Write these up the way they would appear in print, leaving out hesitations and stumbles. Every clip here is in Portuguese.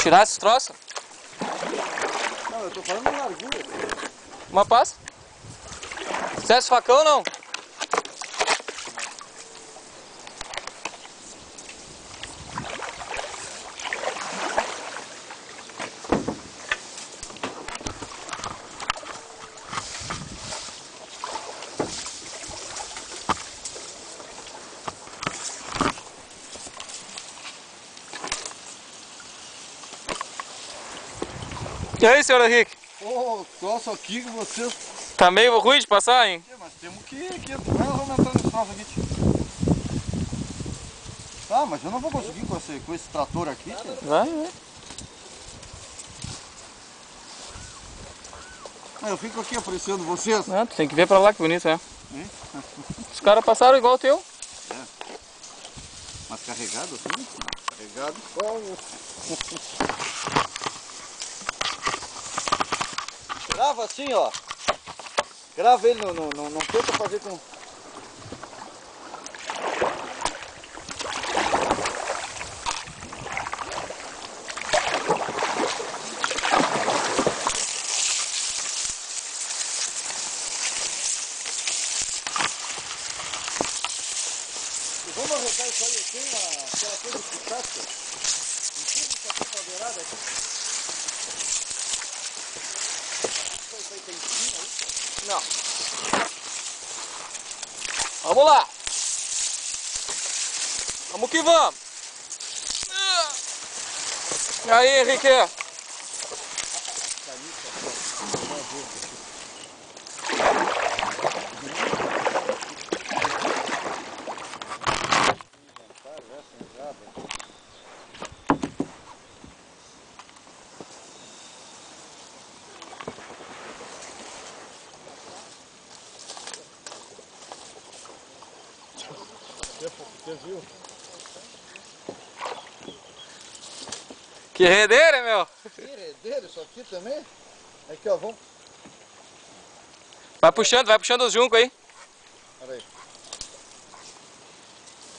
Tirar esses troços? Não, eu tô falando de largura. Uma passa? Você é esse facão ou não? E aí, senhor Henrique? Ô, troço aqui que vocês... Tá meio ruim de passar, hein? Mas temos que ir aqui. Nós vamos entrar nesse troço aqui, tio. Ah, mas eu não vou conseguir com esse trator aqui, tio. Vai. Eu fico aqui apreciando vocês. Ah, tu tem que ver pra lá, que bonito, é. Os caras passaram igual o teu. É. Mas carregado assim? Carregado como? Grava assim, ó. Grava ele, não tenta fazer com... Vamos arredar isso aí, tem aquela coisa de casca. Empurra isso aqui pra beirada aqui. Isso aí tem espinho aí? Não. Vamos lá. Vamos que vamos. E aí, Henrique? Que redeira, meu! Que redeira isso aqui também? Aqui, ó, vamos... Vai puxando os juncos aí. Pera aí.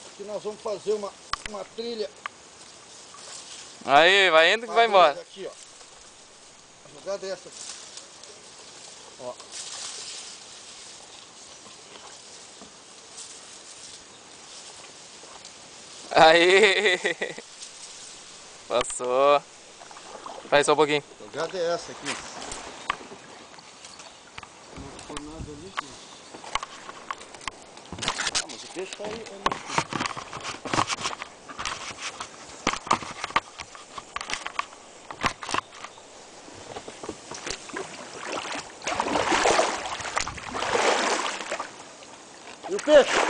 Aqui nós vamos fazer uma trilha. Aí, vai indo que vai embora. Aqui, ó. A jogada é essa. Ó. Aí! Passou. Vai só um pouquinho. A jogada é essa aqui. Não ficou nada ali, filho. Ah, mas o peixe tá aí. E o peixe?